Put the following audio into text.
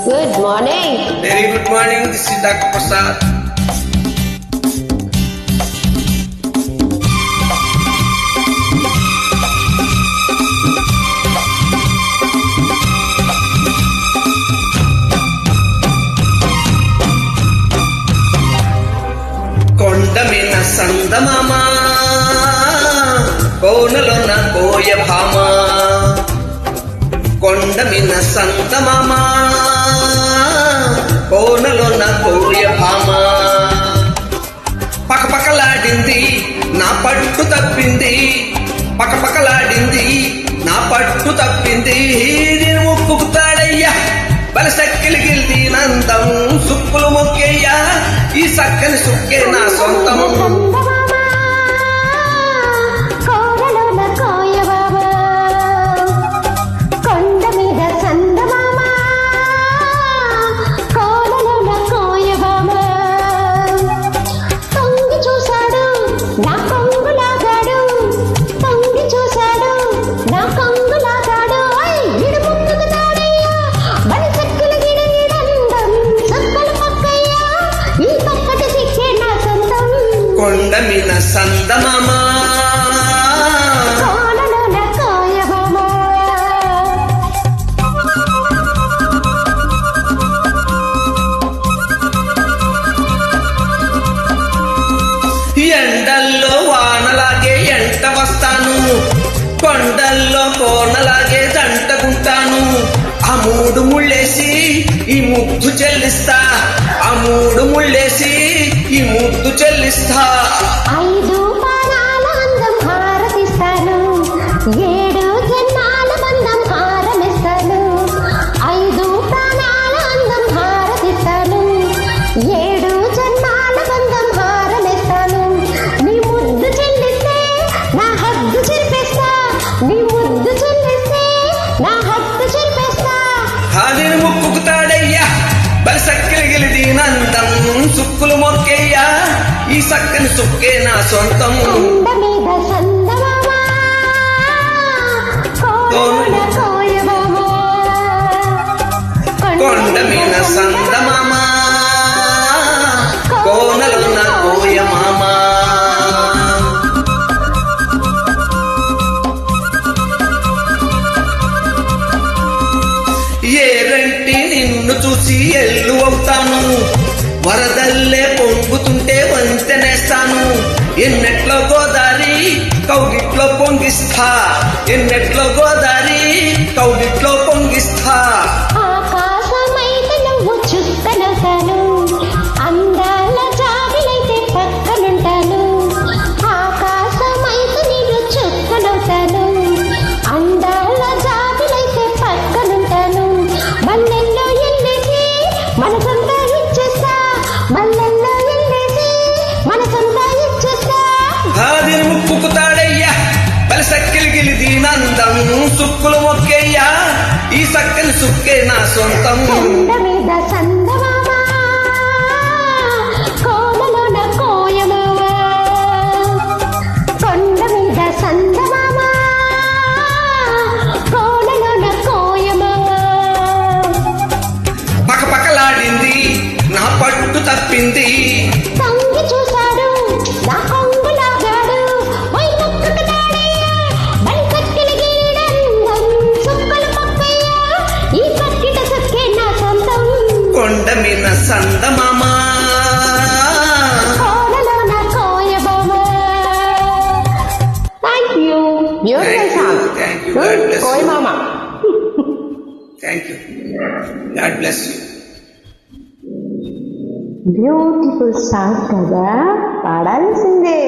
Good morning. Very good morning. This is Dr. Prasad. కొండమిన సందమామ కోనలోన కోయ భామ కొండమిన సందమామ కోనలోన కోయ భామ పకపకలాడింది నా పట్టు తప్పింది పకపకలాడింది నా పట్టు తప్పింది నేను ముక్కుతాడయ్యా బలసక్కిలి గిల్ది నందం సుక్కులు మొక్కేయ్యా ఈ సక్కని సుక్కే నా సొంతం కొండమిన సందమామ ఎండల్లో వానలాగే ఎంట వస్తాను కొండల్లో కోనలాగే దంటకుంటాను ఆ మూడు ముళ్ళేసి ఈ ముద్దు చెల్లిస్తా ఆ మూడు ముళ్ళేసి ఈ ముద్దు చెల్లిస్తా 5 పాదాల అందం హారతిస్తాను 7 జన్మాల బంధం హారమిస్తాను 5 ప్రాణాల అందం హారతిస్తాను 7 జన్మాల బంధం హారమిస్తాను నీ ముద్దు చెల్లిస్తే నా హద్దు చెరిపేస్తా నీ ముద్దు చెల్లిస్తే నా హద్దు చెరిపేస్తా హాదిని ముక్కుతాడయ్యా బలసక్కిలి గిలిది నందం సుక్కులు మొక్కేయ్యా ఈ సక్కని సుక్కే నా సొంతం కొండ మీద సందమామ కోనలున్న కోయ మామ ఏరంటి నిన్ను చూసి ఎల్లు అవుతాను వరదల్లే పొంగుతుంటే వంతెనేస్తాను ఎన్నెట్లో గోదారి కౌగిట్లో పొంగిస్తా ఎన్నెట్లో గోదారి కౌగిట్లో పొంగిస్తా ఆకాశమైతే నువ్వు చుక్కనవుతాను అందాల జాబిలైతే పక్కనుంటాను ఆకాశమైతే నేను చుక్కనవుతాను అందాల జాబిలైతే పక్కనుంటాను మల్లెల్లో ఎల్లేసి మనసంతా ఇచ్చేస్తా మల్లెల్లో ఎల్లేసి మనసంతా ఇచ్చేస్తా హాదిని ముక్కుతాడయ్యా బలసక్కిలి గిలిది నందం సుక్కులు మొక్కేయ్యా ఈ సక్కని సుక్కే నా సొంతం కొండ మీద సందమామ కోనలోన కోయమామ కొండ మీద సందమామ కోనలోన కోయమామ పకపకలాడింది నా పట్టు తప్పింది తంగి చూశాడు నా కొంగు లాగాడు వై ముక్కుతాడయ్యా బలిసక్కిలి గీడందం సుక్కలు పక్కయ్యా ఈ పక్కిట సక్కే నా సొంతం కొండ మీద సందమామ కోనలోన కోయమామ thank you beautiful song Thank you. God bless you. కోయమామ Thank you. God bless you. Beautiful song కదా పాడాల్సిందే